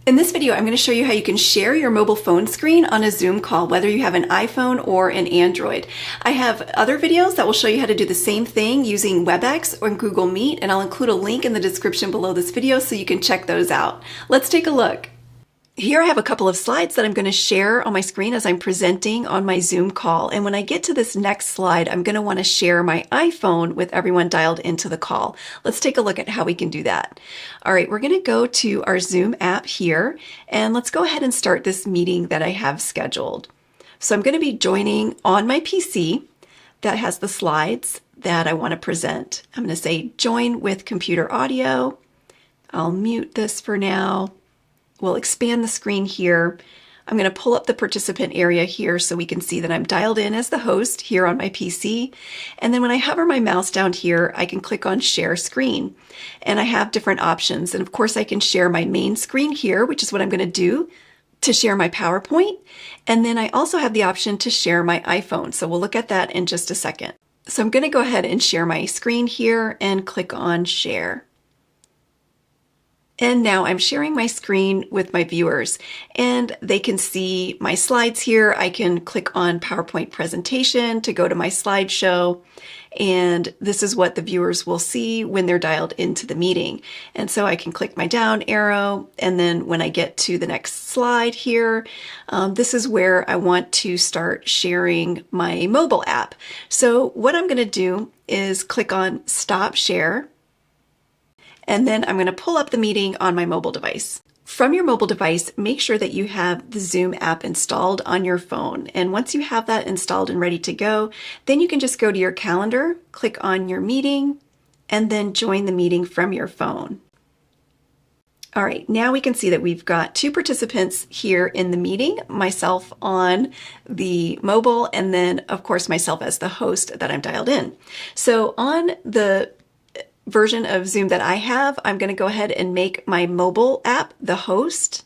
In this video, I'm going to show you how you can share your mobile phone screen on a Zoom call, whether you have an iPhone or an Android. I have other videos that will show you how to do the same thing using WebEx or Google Meet, and I'll include a link in the description below this video so you can check those out. Let's take a look. Here I have a couple of slides that I'm going to share on my screen as I'm presenting on my Zoom call. And when I get to this next slide, I'm going to want to share my iPhone with everyone dialed into the call. Let's take a look at how we can do that. All right, we're going to go to our Zoom app here, and let's go ahead and start this meeting that I have scheduled. So I'm going to be joining on my PC that has the slides that I want to present. I'm going to say join with computer audio. I'll mute this for now. We'll expand the screen here. I'm going to pull up the participant area here so we can see that I'm dialed in as the host here on my PC. And then when I hover my mouse down here, I can click on share screen. And I have different options. And of course I can share my main screen here, which is what I'm going to do to share my PowerPoint. And then I also have the option to share my iPhone. So we'll look at that in just a second. So I'm going to go ahead and share my screen here and click on share. And now I'm sharing my screen with my viewers, and they can see my slides here. I can click on PowerPoint presentation to go to my slideshow, and this is what the viewers will see when they're dialed into the meeting. And so I can click my down arrow, and then when I get to the next slide here, this is where I want to start sharing my mobile app. So what I'm going to do is click on Stop Share. And then I'm going to pull up the meeting on my mobile device. From your mobile device, make sure that you have the Zoom app installed on your phone. And once you have that installed and ready to go, then you can just go to your calendar, click on your meeting, and then join the meeting from your phone. All right, now we can see that we've got two participants here in the meeting, myself on the mobile, and then of course myself as the host that I'm dialed in. So on the version of Zoom that I have, I'm going to go ahead and make my mobile app the host.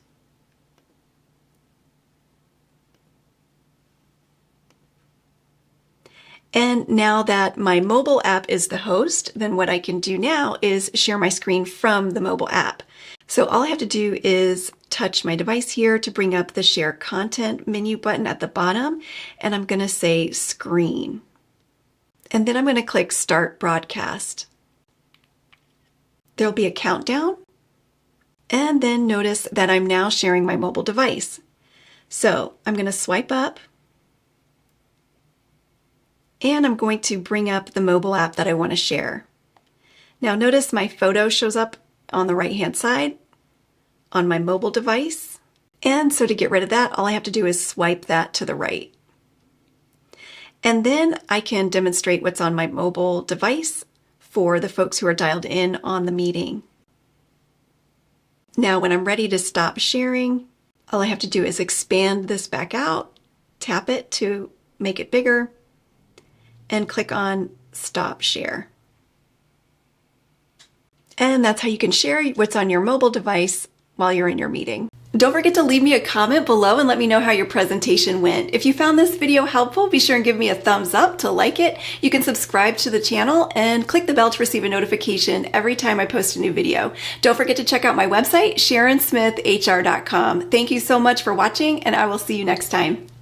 And now that my mobile app is the host, then what I can do now is share my screen from the mobile app. So all I have to do is touch my device here to bring up the share content menu button at the bottom, and I'm going to say screen. And then I'm going to click start broadcast. There'll be a countdown, and then notice that I'm now sharing my mobile device. So I'm going to swipe up, and I'm going to bring up the mobile app that I want to share. Now notice my photo shows up on the right-hand side on my mobile device. And so to get rid of that, all I have to do is swipe that to the right. And then I can demonstrate what's on my mobile device for the folks who are dialed in on the meeting. Now, when I'm ready to stop sharing, all I have to do is expand this back out, tap it to make it bigger, and click on Stop Share. And that's how you can share what's on your mobile device while you're in your meeting. Don't forget to leave me a comment below and let me know how your presentation went. If you found this video helpful, be sure and give me a thumbs up to like it. You can subscribe to the channel and click the bell to receive a notification every time I post a new video. Don't forget to check out my website, SharonSmithHR.com. Thank you so much for watching, and I will see you next time.